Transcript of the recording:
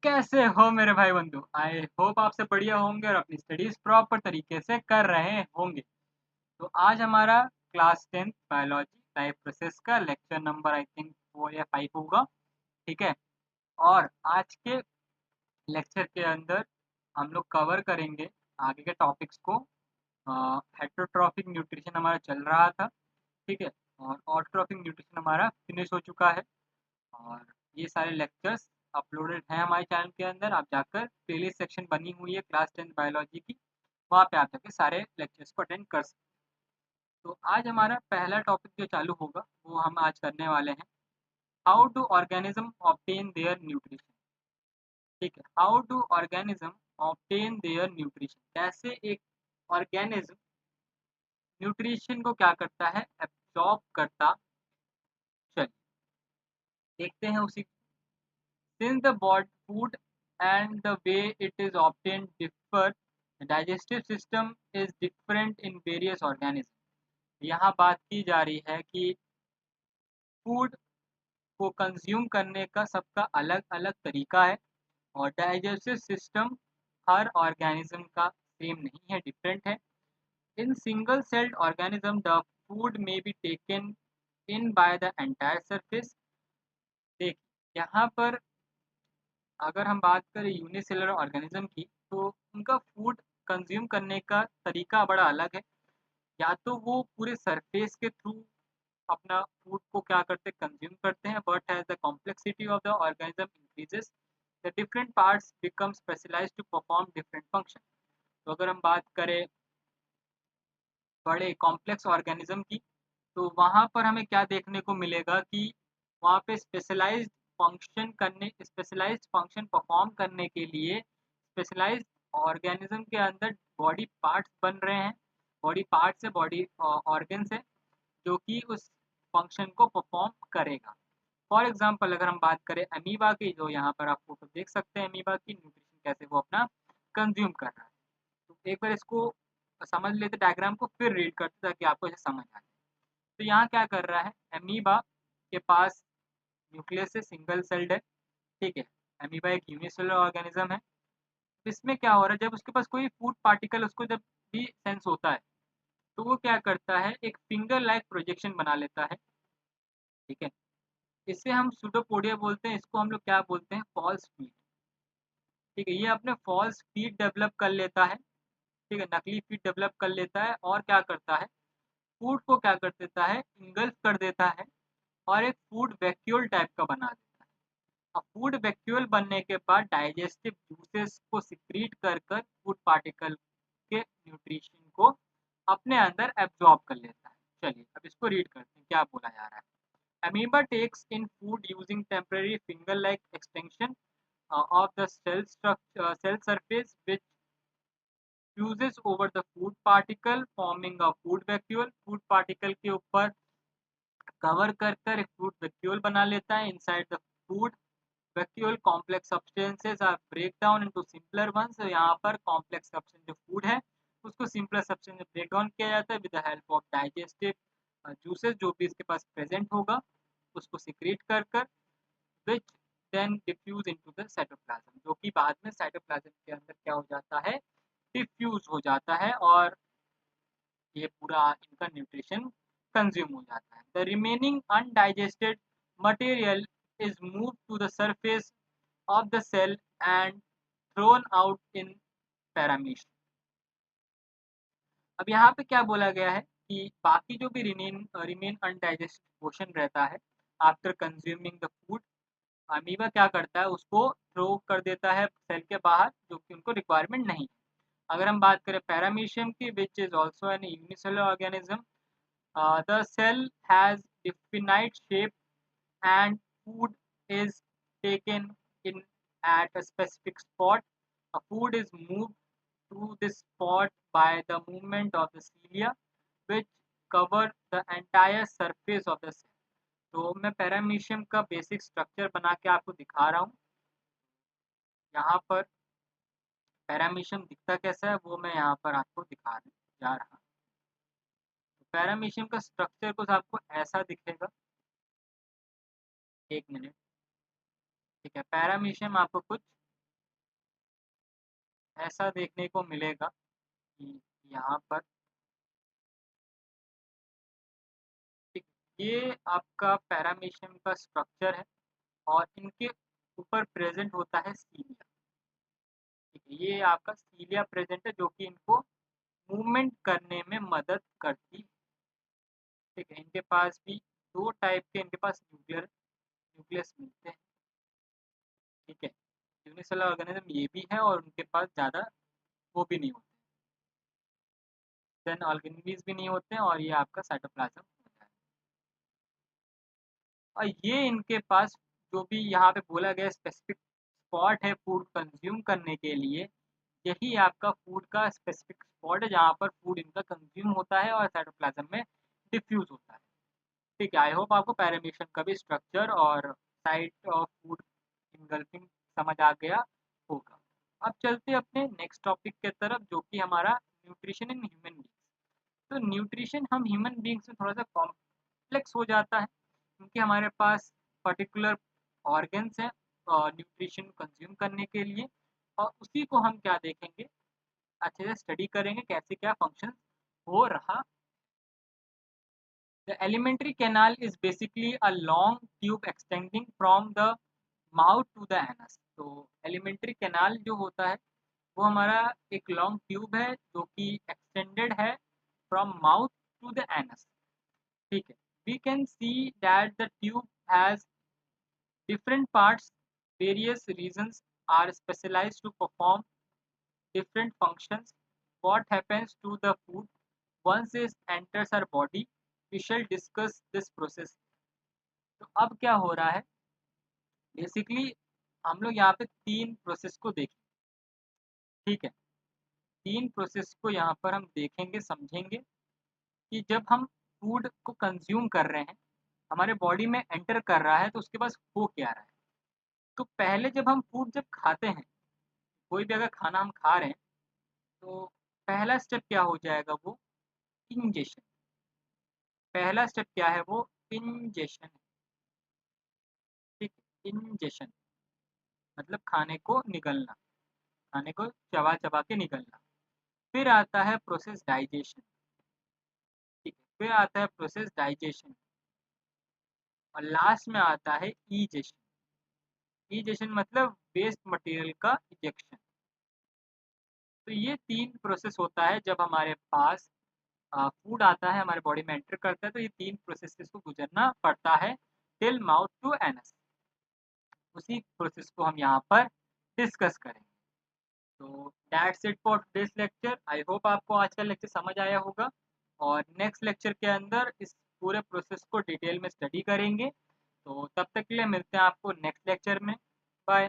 कैसे हो मेरे भाई बंधु। आई होप आपसे बढ़िया होंगे और अपनी स्टडीज प्रॉपर तरीके से कर रहे होंगे। तो आज हमारा क्लास 10 बायोलॉजी लाइफ प्रोसेस का लेक्चर नंबर आई थिंक 4 या 5 होगा। ठीक है। और आज के लेक्चर के अंदर हम लोग कवर करेंगे आगे के टॉपिक्स को। हेटरोट्रॉफिक न्यूट्रिशन हमारा चल रहा था। ठीक है। और ऑटोट्रॉफिक न्यूट्रिशन हमारा फिनिश हो चुका है। और ये सारे लेक्चर्स अपलोडेड हैं हमारे चैनल के अंदर। आप जाकर प्लेलिस्ट सेक्शन बनी हुई है क्लास 10 बायोलॉजी की, वहाँ पे आप जाकर सारे लेक्चर्स को अटेंड कर सकते हैं। तो आज हमारा पहला टॉपिक जो चालू होगा वो हम आज करने वाले हैं, how do organism obtain their nutrition. ठीक है। How do organism obtain their nutrition, कैसे एक ऑर्गेनिज्म न्यूट्रिशन को क्या करता है, एब्जॉर्ब करता। चलिए देखते हैं उसी। Since the body food and the way it is obtained differ, the digestive system is different in various organisms. यहाँ बात की जा रही है कि फूड को कंज्यूम करने का सबका अलग अलग तरीका है और डाइजेस्टिव सिस्टम हर ऑर्गेनिज्म का सेम नहीं है, डिफरेंट है। In single celled organism the food may be taken in by the entire surface. देखिए यहाँ पर अगर हम बात करें यूनिसेलुलर ऑर्गेनिज्म की, तो उनका फूड कंज्यूम करने का तरीका बड़ा अलग है। या तो वो पूरे सरफेस के थ्रू अपना फूड को क्या करते कंज्यूम करते हैं, but as the complexity of the organism increases the different parts become specialised to perform different function. तो अगर हम बात करें बड़े कॉम्प्लेक्स ऑर्गेनिज्म की, तो वहाँ पर हमें क्या देखने को मिलेगा कि वहाँ पे स्पेशलाइज्ड फंक्शन परफॉर्म करने के लिए स्पेशलाइज्ड ऑर्गेनिज्म के अंदर बॉडी पार्ट्स बन रहे हैं। बॉडी पार्ट्स है, बॉडी ऑर्गन्स है, जो कि उस फंक्शन को परफॉर्म करेगा। फॉर एग्जाम्पल अगर हम बात करें अमीबा की, जो यहाँ पर आप फोटो देख सकते हैं अमीबा की न्यूट्रिशन कैसे वो अपना कंज्यूम कर रहा है। तो एक बार इसको समझ लेते डायग्राम को, फिर रीड करते ताकि आपको इसे समझ आ जाए। तो यहाँ क्या कर रहा है, अमीबा के पास न्यूक्लियस से सिंगल सेल्ड है। ठीक है। अमीबा एक यूनिसेलुलर ऑर्गेनिज्म है। तो इसमें क्या हो रहा है, जब उसके पास कोई फूड पार्टिकल उसको जब भी सेंस होता है, तो वो क्या करता है, एक फिंगर लाइक प्रोजेक्शन बना लेता है। ठीक है। इसे हम सुडोपोडिया बोलते हैं, इसको हम लोग क्या बोलते हैं, फॉल्स फीट। ठीक है। ये अपने फॉल्स फीट डेवलप कर लेता है। ठीक है, नकली फीट डेवलप कर लेता है और क्या करता है, फूड को क्या कर देता है, इंगल्फ कर देता है और एक फूड वैक्यूल टाइप का बना देता है। अब फूड वैक्यूल बनने के बाद डाइजेस्टिव जूसेस को सिक्रीट कर कर फूड पार्टिकल के न्यूट्रिशन को अपने अंदर एब्जॉर्ब कर लेता है। चलिए अब इसको रीड करते हैं क्या बोला जा रहा है। Amoeba takes in food using temporary finger-like extension of the cell surface, which fuses over the food particle, forming a food vacuole. Food particle के ऊपर कवर कर कर एक फूड वैक्यूल बना लेता है। Inside the food vacuole complex substances are break down into simpler ones. तो यहाँ पर कॉम्प्लेक्स सब्सटेंस जो फूड है उसको सिंपलर सब्सटेंस में ब्रेक डाउन किया जाता है with the help of digestive juices जो भी इसके पास प्रेजेंट होगा उसको सिक्रीट कर कर, which then diffuse into the cytoplasm, जो कि बाद में साइटोप्लाज्म के अंदर क्या हो जाता है, डिफ्यूज हो जाता है और ये पूरा इनका न्यूट्रिशन कंज्यूम हो जाता है। The remaining undigested material is move to the surface of the cell and thrown out in paramecium. अब यहाँ पे क्या बोला गया है कि बाकी जो भी रिमेन अनडाइजेस्टेड पोर्शन रहता है after consuming the food, amoeba क्या करता है, उसको थ्रो कर देता है सेल के बाहर, जो कि उनको रिक्वायरमेंट नहीं है। अगर हम बात करें पैरामीशियम की, which is also an unicellular organism, the cell has definite shape and food is taken in at a specific spot. A food is moved to this spot by the movement of the cilia, which cover the entire surface of the cell. तो मैं paramecium का basic structure बना के आपको दिखा रहा हूँ। यहाँ पर पैरामीशियम दिखता कैसा है वो मैं यहाँ पर आपको दिखाने जा रहा हूँ। पैरामीशियम का स्ट्रक्चर कुछ आपको ऐसा दिखेगा। एक मिनट। ठीक है। पैरामीशियम आपको कुछ ऐसा देखने को मिलेगा कि यहाँ पर ठीक, ये आपका पैरामीशियम का स्ट्रक्चर है और इनके ऊपर प्रेजेंट होता है सीलिया। ठीक है, ये आपका सीलिया प्रेजेंट है जो कि इनको मूवमेंट करने में मदद करती है। ठीक है, इनके पास भी दो टाइप के इनके पास न्यूक्लियस मिलते हैं। ठीक है, यूनिसेलुलर ऑर्गेनिज्म ये भी है और उनके पास ज़्यादा वो भी नहीं होते, देन ऑर्गेनिज भी नहीं होते हैं और ये आपका साइटोप्लाज्म होता है। और ये इनके पास जो भी यहाँ पे बोला गया स्पेसिफिक स्पॉट है फूड कंज्यूम करने के लिए, यही आपका फूड का स्पेसिफिक स्पॉट है जहाँ पर फूड इनका कंज्यूम होता है और साइटोप्लाज्म में डिफ्यूज होता है। ठीक है, आई होप आपको पैरामीशियम का भी स्ट्रक्चर और साइट ऑफ फूड इनगल्फिंग समझ आ गया होगा। अब चलते हैं अपने नेक्स्ट टॉपिक के तरफ जो कि हमारा न्यूट्रिशन इन ह्यूमन बींग्स। तो न्यूट्रिशन हम ह्यूमन बींग्स में थोड़ा सा कॉम्प्लेक्स हो जाता है क्योंकि हमारे पास पर्टिकुलर ऑर्गन्स हैं न्यूट्रिशन कंज्यूम करने के लिए, और उसी को हम क्या देखेंगे, अच्छे से स्टडी करेंगे कैसे क्या फंक्शन हो रहा। The alimentary canal is basically a long tube extending from the mouth to the anus। तो alimentary canal जो होता है वो हमारा एक लॉन्ग ट्यूब है जो कि एक्सटेंडेड है from mouth to the anus. ठीक है, we can see that the tube has different parts, various regions are specialized to perform different functions. What happens to the food once it enters our body? We shall discuss this process। तो अब क्या हो रहा है, basically हम लोग यहाँ पे तीन प्रोसेस को देखें। ठीक है, तीन प्रोसेस को यहाँ पर हम देखेंगे समझेंगे कि जब हम फूड को कंज्यूम कर रहे हैं, हमारे बॉडी में एंटर कर रहा है तो उसके पास हो क्या रहा है। तो पहले जब हम फूड जब खाते हैं, कोई भी अगर खाना हम खा रहे हैं तो पहला स्टेप क्या हो जाएगा, वो इंजेशन। पहला स्टेप क्या है, वो इंजेशन। ठीक, इंजेशन मतलब खाने को निगलना, खाने को चबा चबा के निगलना। फिर आता है प्रोसेस डाइजेशन। ठीक है, फिर आता है प्रोसेस डाइजेशन और लास्ट में आता है ईजेशन। ईजेशन मतलब वेस्ट मटेरियल का इजेक्शन। तो ये तीन प्रोसेस होता है जब हमारे पास फूड आता है, हमारे बॉडी में एंटर करता है, तो ये तीन प्रोसेसेस को गुजरना पड़ता है टिल माउथ टू एनस। उसी प्रोसेस को हम यहाँ पर डिस्कस करेंगे। तो that's it for today's lecture. I hope आपको आज का लेक्चर समझ आया होगा और नेक्स्ट लेक्चर के अंदर इस पूरे प्रोसेस को डिटेल में स्टडी करेंगे। तो तब तक के लिए मिलते हैं आपको नेक्स्ट लेक्चर में। बाय।